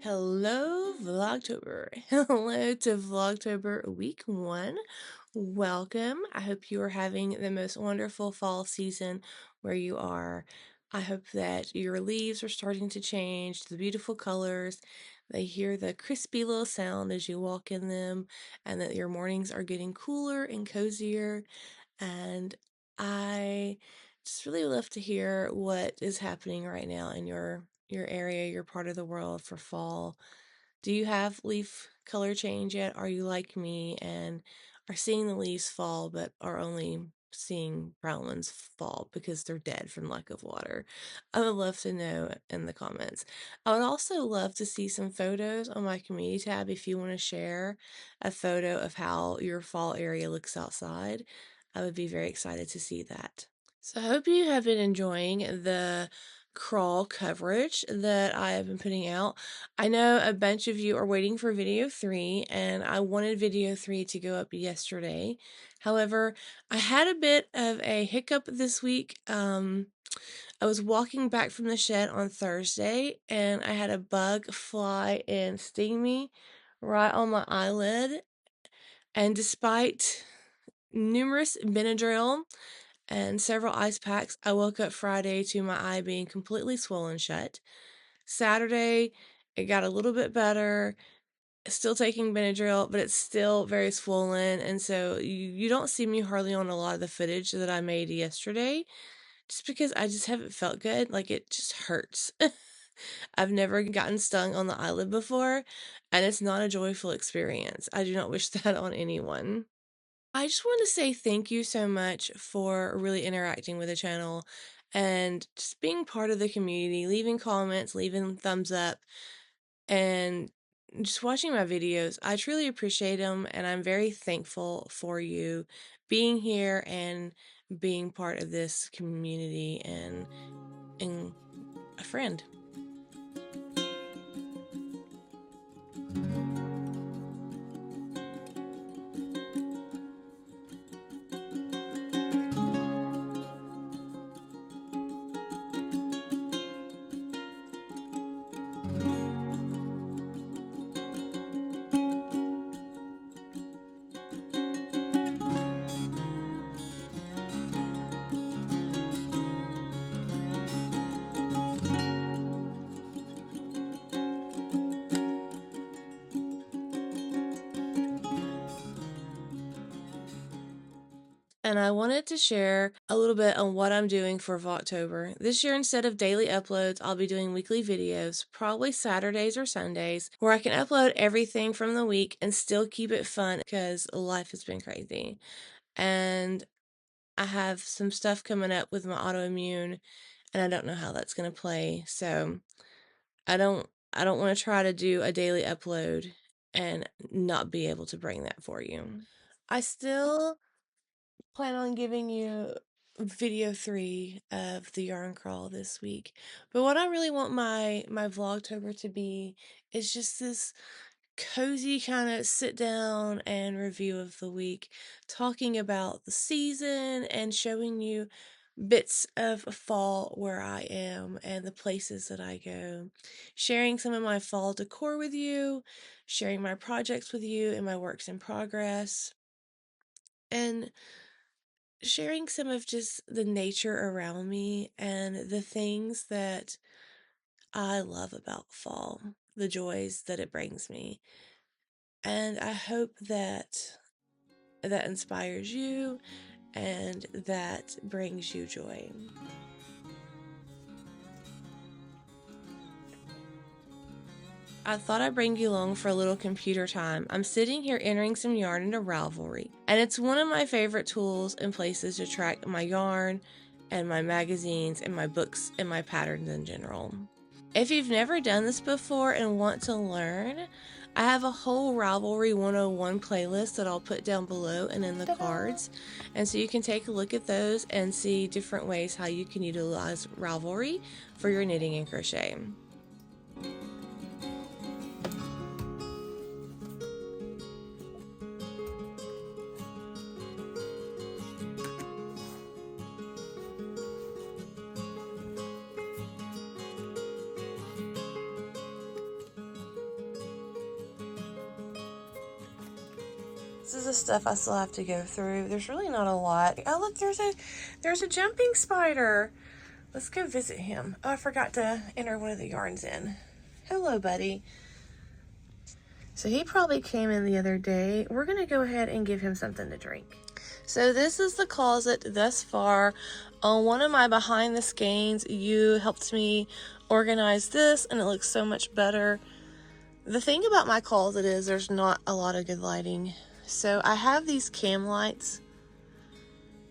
Hello, Vlogtober. Hello to Vlogtober week 1. Welcome. I hope you are having the most wonderful fall season where you are. I hope that your leaves are starting to change to the beautiful colors. They hear the crispy little sound as you walk in them, and that your mornings are getting cooler and cozier. And I just really love to hear what is happening right now in your area, your part of the world for fall. Do you have leaf color change yet? Are you like me and are seeing the leaves fall but are only seeing brown ones fall because they're dead from lack of water? I would love to know in the comments. I would also love to see some photos on my community tab if you want to share a photo of how your fall area looks outside. I would be very excited to see that. So I hope you have been enjoying the crawl coverage that I have been putting out. I know a bunch of you are waiting for video 3, and I wanted video 3 to go up yesterday. However, I had a bit of a hiccup this week. I was walking back from the shed on Thursday, and I had a bug fly and sting me right on my eyelid. And despite numerous Benadryl and several ice packs, I woke up Friday to my eye being completely swollen shut. Saturday, it got a little bit better. Still taking Benadryl, but it's still very swollen, and so you don't see me hardly on a lot of the footage that I made yesterday, just because I just haven't felt good. Like, it just hurts. I've never gotten stung on the eyelid before, and it's not a joyful experience. I do not wish that on anyone. I just want to say thank you so much for really interacting with the channel and just being part of the community, leaving comments, leaving thumbs up, and just watching my videos. I truly appreciate them, and I'm very thankful for you being here and being part of this community and a friend. And I wanted to share a little bit on what I'm doing for Vlogtober. This year, instead of daily uploads, I'll be doing weekly videos, probably Saturdays or Sundays, where I can upload everything from the week and still keep it fun because life has been crazy. And I have some stuff coming up with my autoimmune, and I don't know how that's going to play. So I don't want to try to do a daily upload and not be able to bring that for you. I still plan on giving you video 3 of the yarn crawl this week. But what I really want my Vlogtober to be is just this cozy kind of sit down and review of the week, talking about the season and showing you bits of fall where I am and the places that I go, sharing some of my fall decor with you, sharing my projects with you and my works in progress, and sharing some of just the nature around me and the things that I love about fall, the joys that it brings me. And I hope that that inspires you and that brings you joy. I thought I'd bring you along for a little computer time. I'm sitting here entering some yarn into Ravelry, and it's one of my favorite tools and places to track my yarn and my magazines and my books and my patterns in general. If you've never done this before and want to learn, I have a whole Ravelry 101 playlist that I'll put down below and in the cards, and so you can take a look at those and see different ways how you can utilize Ravelry for your knitting and crochet. This is the stuff I still have to go through. There's really not a lot. Oh, look, there's a jumping spider. Let's go visit him. Oh, I forgot to enter one of the yarns in. Hello, buddy. So he probably came in the other day. We're going to go ahead and give him something to drink. So this is the closet thus far. On one of my behind the skeins, you helped me organize this, and it looks so much better. The thing about my closet is there's not a lot of good lighting. So I have these cam lights,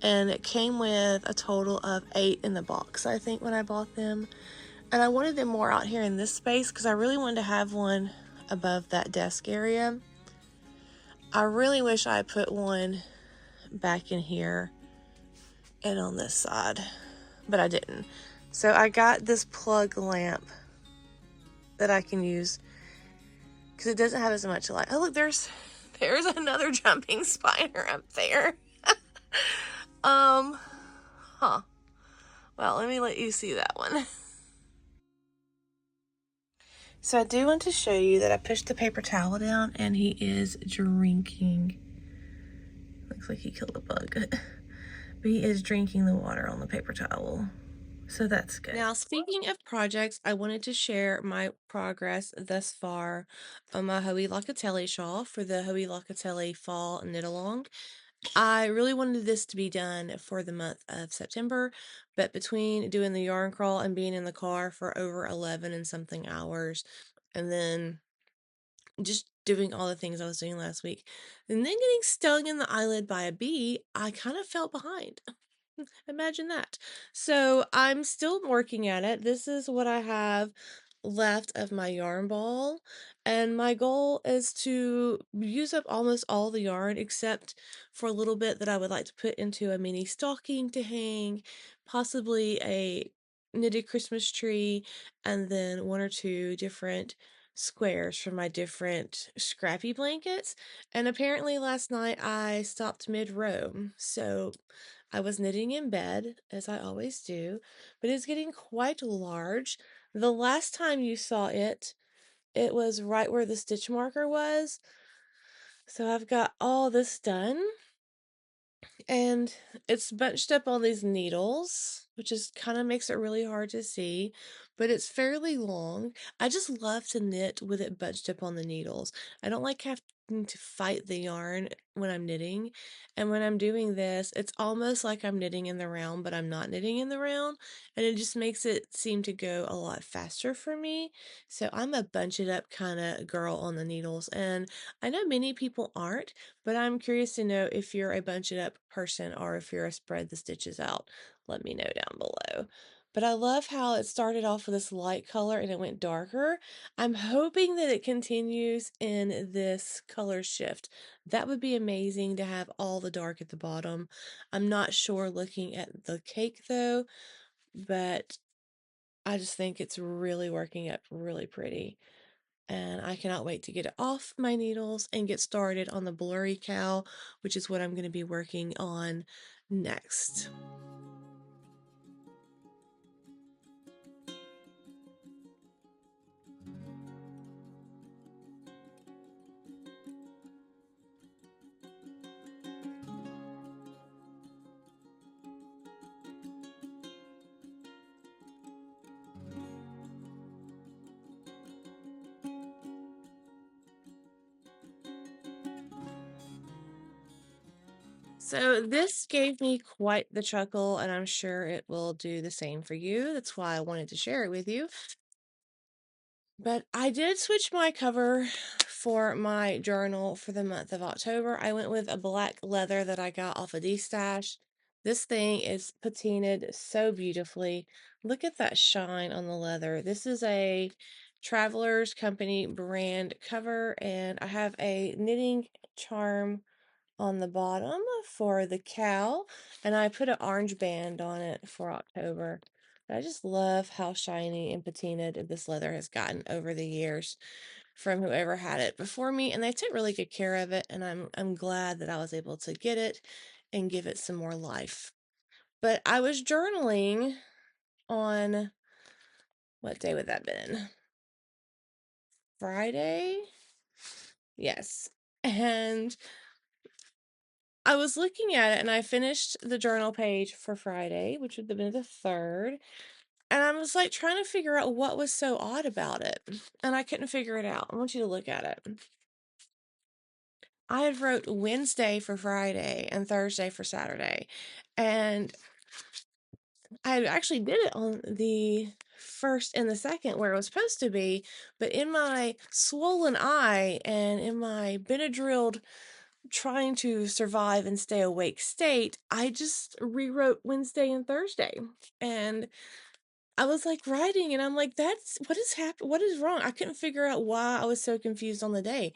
and it came with a total of 8 in the box, I think, when I bought them. And I wanted them more out here in this space because I really wanted to have one above that desk area. I really wish I put one back in here and on this side, but I didn't. So I got this plug lamp that I can use because it doesn't have as much light. Oh, look, there's another jumping spider up there. Huh. Well, let me let you see that one. So I do want to show you that I pushed the paper towel down and he is drinking. Looks like he killed a bug. But he is drinking the water on the paper towel. So that's good. Now, speaking of projects, I wanted to share my progress thus far on my Hoey Locatelli shawl for the Hoey Locatelli Fall Knit Along. I really wanted this to be done for the month of September, but between doing the yarn crawl and being in the car for over 11 and something hours, and then just doing all the things I was doing last week, and then getting stung in the eyelid by a bee, I kind of fell behind. Imagine that. So I'm still working at it. This is what I have left of my yarn ball, and my goal is to use up almost all the yarn except for a little bit that I would like to put into a mini stocking to hang, possibly a knitted Christmas tree, and then 1 or 2 different squares for my different scrappy blankets. And apparently last night I stopped mid-row, so I was knitting in bed, as I always do, but it's getting quite large. The last time you saw it, it was right where the stitch marker was. So I've got all this done, and it's bunched up on these needles, which is kind of makes it really hard to see, but it's fairly long. I just love to knit with it bunched up on the needles. I don't like having to fight the yarn when I'm knitting, and when I'm doing this, it's almost like I'm knitting in the round, but I'm not knitting in the round, and it just makes it seem to go a lot faster for me. So I'm a bunch it up kind of girl on the needles, and I know many people aren't, but I'm curious to know if you're a bunch it up person or if you're a spread the stitches out. Let me know down below. But I love how it started off with this light color and it went darker. I'm hoping that it continues in this color shift. That would be amazing to have all the dark at the bottom. I'm not sure looking at the cake though, but I just think it's really working up really pretty. And I cannot wait to get it off my needles and get started on the blurry cow, which is what I'm going to be working on next. So this gave me quite the chuckle, and I'm sure it will do the same for you. That's why I wanted to share it with you. But I did switch my cover for my journal for the month of October. I went with a black leather that I got off of D-Stash. This thing is patinaed so beautifully. Look at that shine on the leather. This is a Travelers Company brand cover, and I have a knitting charm on the bottom for the cow, and I put an orange band on it for October. I just love how shiny and patinaed this leather has gotten over the years from whoever had it before me, and they took really good care of it, and I'm glad that I was able to get it and give it some more life. But I was journaling on, what day would that been? Friday? Yes. And I was looking at it and I finished the journal page for Friday, which would have been the 3rd, and I was like trying to figure out what was so odd about it, and I couldn't figure it out. I want you to look at it. I had wrote Wednesday for Friday and Thursday for Saturday, and I actually did it on the 1st and the 2nd where it was supposed to be, but in my swollen eye and in my Benadryl trying to survive and stay awake state, I just rewrote Wednesday and Thursday. And I was like writing and I'm like, that's what is happening? What is wrong? I couldn't figure out why I was so confused on the day.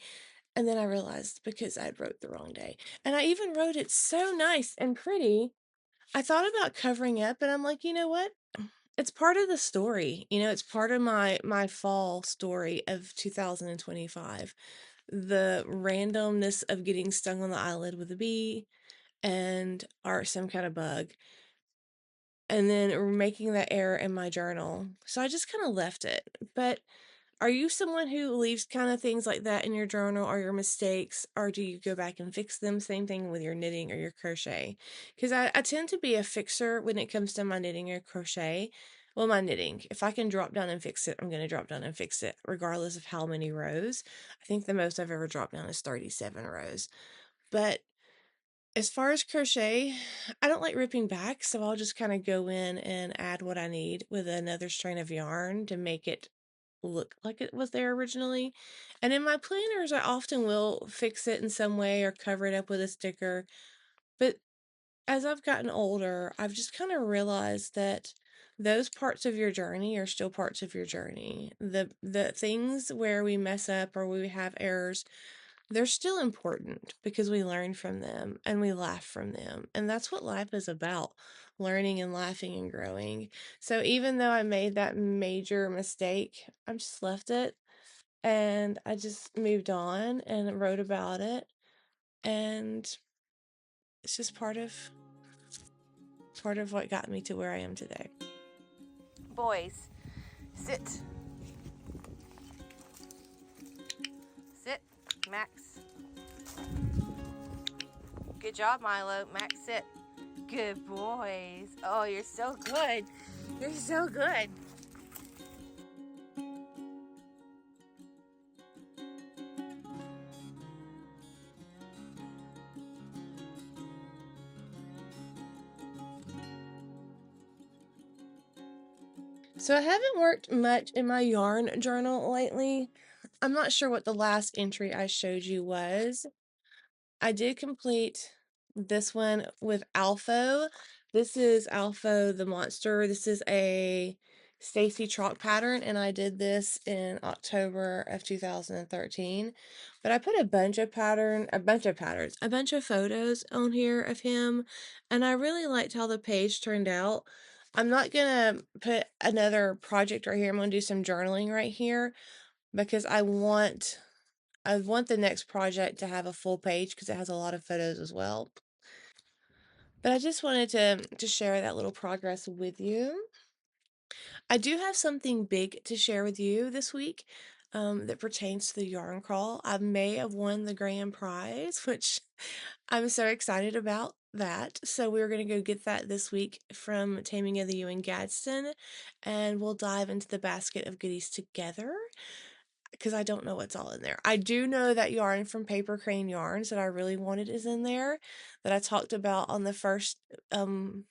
And then I realized because I wrote the wrong day. And I even wrote it so nice and pretty. I thought about covering up and I'm like, you know what? It's part of the story. It's part of my fall story of 2025. The randomness of getting stung on the eyelid with a bee or some kind of bug, and then making that error in my journal. So I just kind of left it. But are you someone who leaves kind of things like that in your journal or your mistakes, or do you go back and fix them? Same thing with your knitting or your crochet. Because I tend to be a fixer when it comes to my knitting or crochet. Well, my knitting, if I can drop down and fix it, I'm going to drop down and fix it, regardless of how many rows. I think the most I've ever dropped down is 37 rows. But as far as crochet, I don't like ripping back, so I'll just kind of go in and add what I need with another strain of yarn to make it look like it was there originally. And in my planners, I often will fix it in some way or cover it up with a sticker. But as I've gotten older, I've just kind of realized that those parts of your journey are still parts of your journey. The things where we mess up or we have errors, they're still important because we learn from them and we laugh from them. And that's what life is about, learning and laughing and growing. So even though I made that major mistake, I just left it and I just moved on and wrote about it. And it's just part of what got me to where I am today. Boys, sit. Sit, Max. Good job, Milo. Max, sit. Good boys. Oh, you're so good. You're so good. So I haven't worked much in my yarn journal lately. I'm not sure what the last entry I showed you was. I did complete this one with Alpho. This is Alpho the Monster. This is a Stacy chalk pattern, and I did this in October of 2013. But I put a bunch of photos on here of him, and I really liked how the page turned out. I'm not gonna put another project right here. I'm gonna do some journaling right here because I want the next project to have a full page because it has a lot of photos as well. But I just wanted to share that little progress with you. I do have something big to share with you this week that pertains to the yarn crawl. I may have won the grand prize, which I'm so excited about that. So we're going to go get that this week from Taming of the Ewe in Gadsden, and we'll dive into the basket of goodies together because I don't know what's all in there. I do know that yarn from Paper Crane Yarns that I really wanted is in there, that I talked about on the first yarn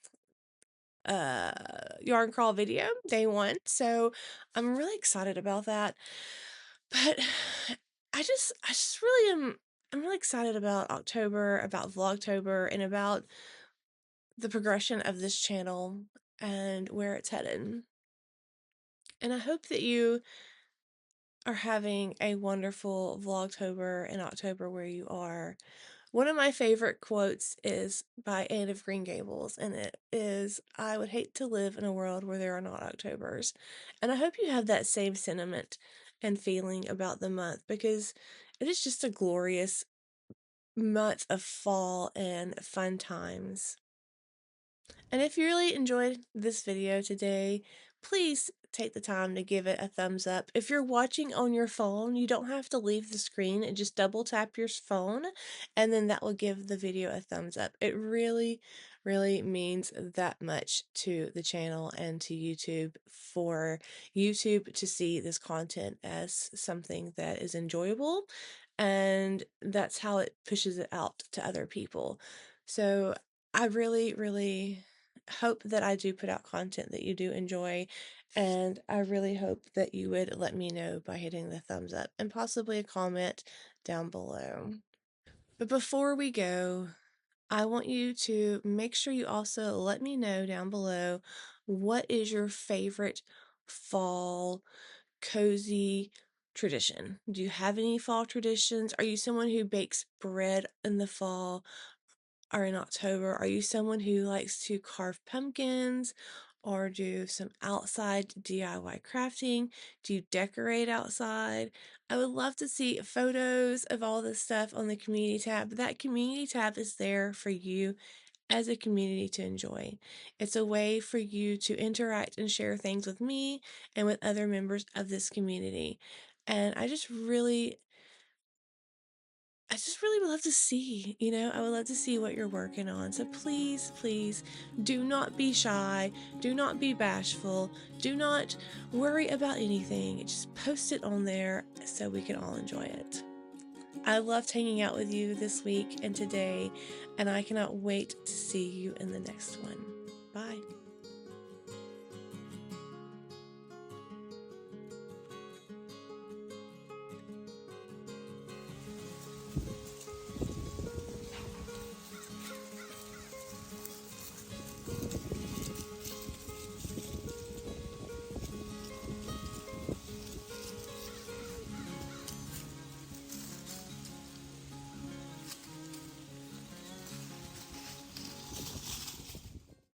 crawl video, day one. So I'm really excited about that. But I just really I'm really excited about October, about Vlogtober, and about the progression of this channel and where it's headed. And I hope that you are having a wonderful Vlogtober in October where you are. One of my favorite quotes is by Anne of Green Gables, and it is, "I would hate to live in a world where there are not Octobers." And I hope you have that same sentiment and feeling about the month because it is just a glorious month of fall and fun times. And if you really enjoyed this video today, please take the time to give it a thumbs up. If you're watching on your phone, you don't have to leave the screen and just double tap your phone, and then that will give the video a thumbs up. It really, really means that much to the channel and to YouTube for YouTube to see this content as something that is enjoyable, and that's how it pushes it out to other people. So I really, really hope that I do put out content that you do enjoy, and I really hope that you would let me know by hitting the thumbs up and possibly a comment down below. But before we go, I want you to make sure you also let me know down below what is your favorite fall cozy tradition. Do you have any fall traditions? Are you someone who bakes bread in the fall or in October? Are you someone who likes to carve pumpkins or do some outside DIY crafting? Do you decorate outside? I would love to see photos of all this stuff on the community tab. That community tab is there for you as a community to enjoy. It's a way for you to interact and share things with me and with other members of this community. And I just really would love to see, I would love to see what you're working on. So please, please do not be shy. Do not be bashful. Do not worry about anything. Just post it on there so we can all enjoy it. I loved hanging out with you this week and today, and I cannot wait to see you in the next one. Bye.